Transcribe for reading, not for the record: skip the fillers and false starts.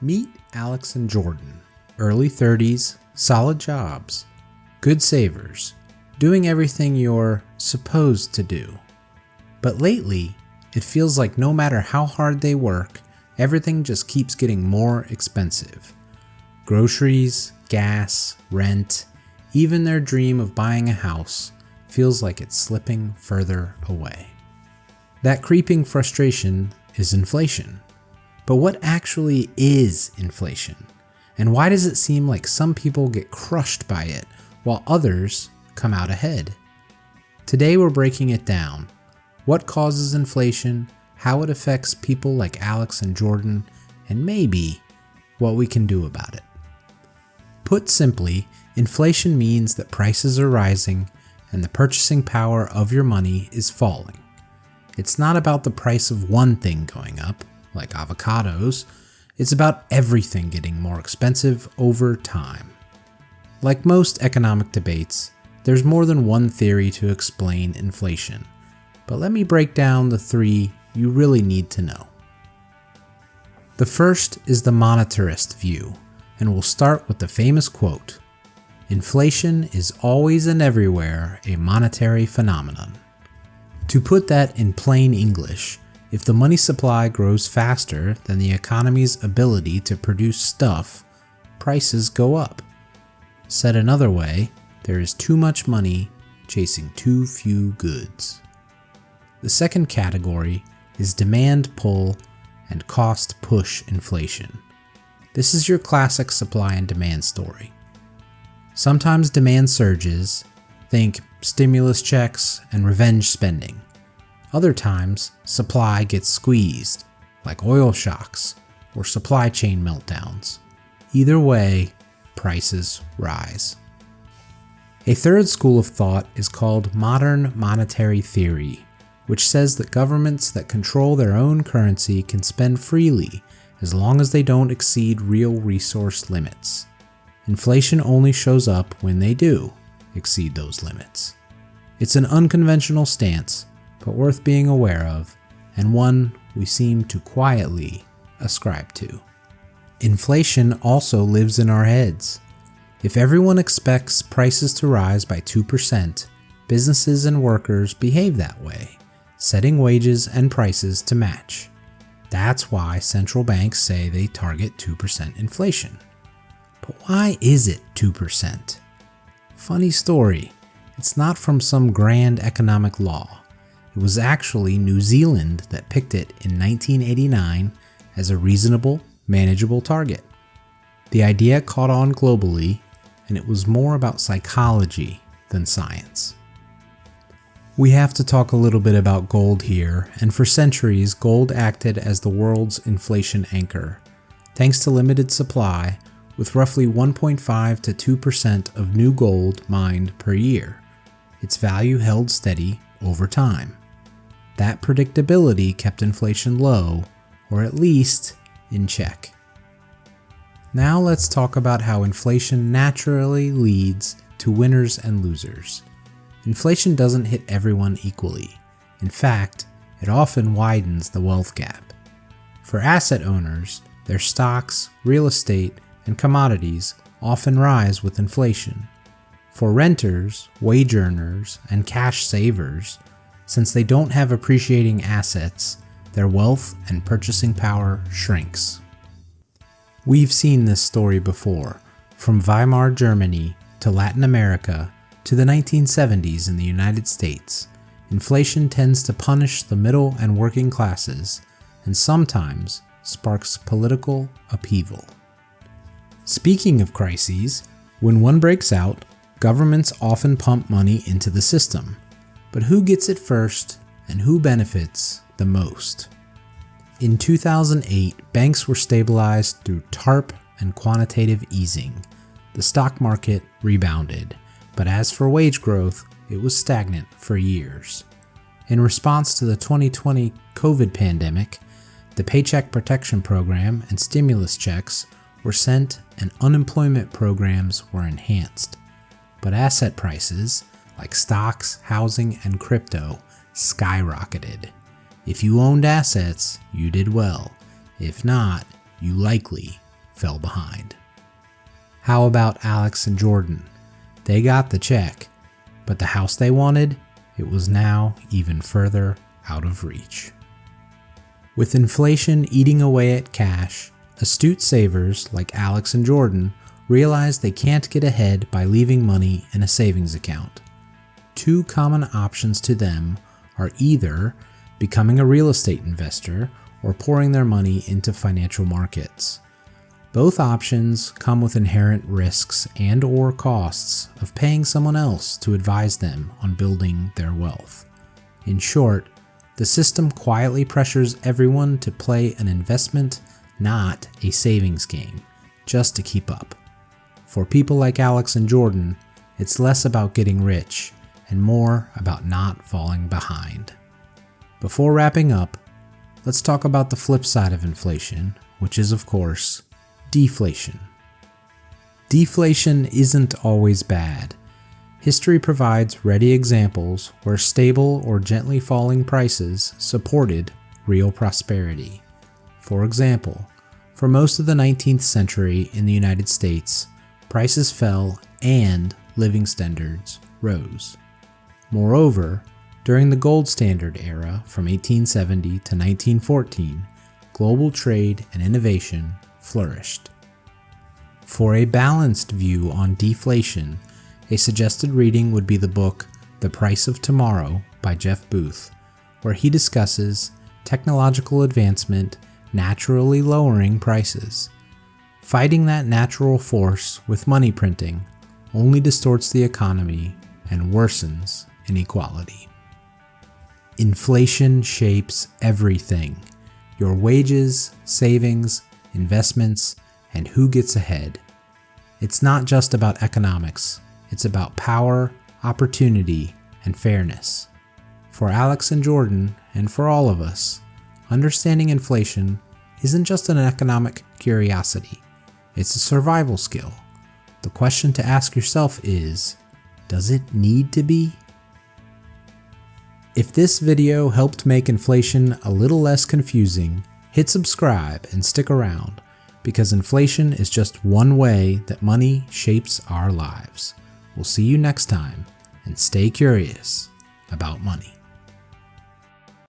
Meet Alex and Jordan, early 30s, solid jobs, good savers, doing everything you're supposed to do. But lately, it feels like no matter how hard they work, everything just keeps getting more expensive. Groceries, gas, rent, even their dream of buying a house feels like it's slipping further away. That creeping frustration is inflation. But what actually is inflation? And why does it seem like some people get crushed by it while others come out ahead? Today we're breaking it down. What causes inflation, how it affects people like Alex and Jordan, and maybe what we can do about it. Put simply, inflation means that prices are rising and the purchasing power of your money is falling. It's not about the price of one thing going up, like avocados. It's about everything getting more expensive over time. Like most economic debates, there's more than one theory to explain inflation, but let me break down the three you really need to know. The first is the monetarist view, and we'll start with the famous quote, "Inflation is always and everywhere a monetary phenomenon." To put that in plain English, if the money supply grows faster than the economy's ability to produce stuff, prices go up. Said another way, there is too much money chasing too few goods. The second category is demand pull and cost push inflation. This is your classic supply and demand story. Sometimes demand surges, think stimulus checks and revenge spending. Other times, supply gets squeezed, like oil shocks or supply chain meltdowns. Either way, prices rise. A third school of thought is called modern monetary theory, which says that governments that control their own currency can spend freely as long as they don't exceed real resource limits. Inflation only shows up when they do exceed those limits. It's an unconventional stance, but worth being aware of, and one we seem to quietly ascribe to. Inflation also lives in our heads. If everyone expects prices to rise by 2%, businesses and workers behave that way, setting wages and prices to match. That's why central banks say they target 2% inflation. But why is it 2%? Funny story, it's not from some grand economic law. It was actually New Zealand that picked it in 1989 as a reasonable, manageable target. The idea caught on globally, and it was more about psychology than science. We have to talk a little bit about gold here, and for centuries gold acted as the world's inflation anchor. Thanks to limited supply, with roughly 1.5 to 2% of new gold mined per year, its value held steady over time. That predictability kept inflation low, or at least in check. Now let's talk about how inflation naturally leads to winners and losers. Inflation doesn't hit everyone equally. In fact, it often widens the wealth gap. For asset owners, their stocks, real estate, and commodities often rise with inflation. For renters, wage earners, and cash savers, since they don't have appreciating assets, their wealth and purchasing power shrinks. We've seen this story before, from Weimar Germany to Latin America to the 1970s in the United States. Inflation tends to punish the middle and working classes, and sometimes sparks political upheaval. Speaking of crises, when one breaks out, governments often pump money into the system. But who gets it first and who benefits the most? In 2008, banks were stabilized through TARP and quantitative easing. The stock market rebounded, but as for wage growth, it was stagnant for years. In response to the 2020 COVID pandemic, the Paycheck Protection Program and stimulus checks were sent and unemployment programs were enhanced. But asset prices, like stocks, housing, and crypto, skyrocketed. If you owned assets, you did well. If not, you likely fell behind. How about Alex and Jordan? They got the check, but the house they wanted, it was now even further out of reach. With inflation eating away at cash, astute savers like Alex and Jordan realize they can't get ahead by leaving money in a savings account. Two common options to them are either becoming a real estate investor or pouring their money into financial markets. Both options come with inherent risks and/or costs of paying someone else to advise them on building their wealth. In short, the system quietly pressures everyone to play an investment, not a savings game, just to keep up. For people like Alex and Jordan, it's less about getting rich and more about not falling behind. Before wrapping up, let's talk about the flip side of inflation, which is, of course, deflation. Deflation isn't always bad. History provides ready examples where stable or gently falling prices supported real prosperity. For example, for most of the 19th century in the United States, prices fell and living standards rose. Moreover, during the gold standard era from 1870 to 1914, global trade and innovation flourished. For a balanced view on deflation, a suggested reading would be the book The Price of Tomorrow by Jeff Booth, where he discusses technological advancement naturally lowering prices. Fighting that natural force with money printing only distorts the economy and worsens inequality. Inflation shapes everything: your wages, savings, investments, and who gets ahead. It's not just about economics, it's about power, opportunity, and fairness. For Alex and Jordan, and for all of us, understanding inflation isn't just an economic curiosity, it's a survival skill. The question to ask yourself is, does it need to be? If this video helped make inflation a little less confusing, hit subscribe and stick around, because inflation is just one way that money shapes our lives. We'll see you next time, and stay curious about money.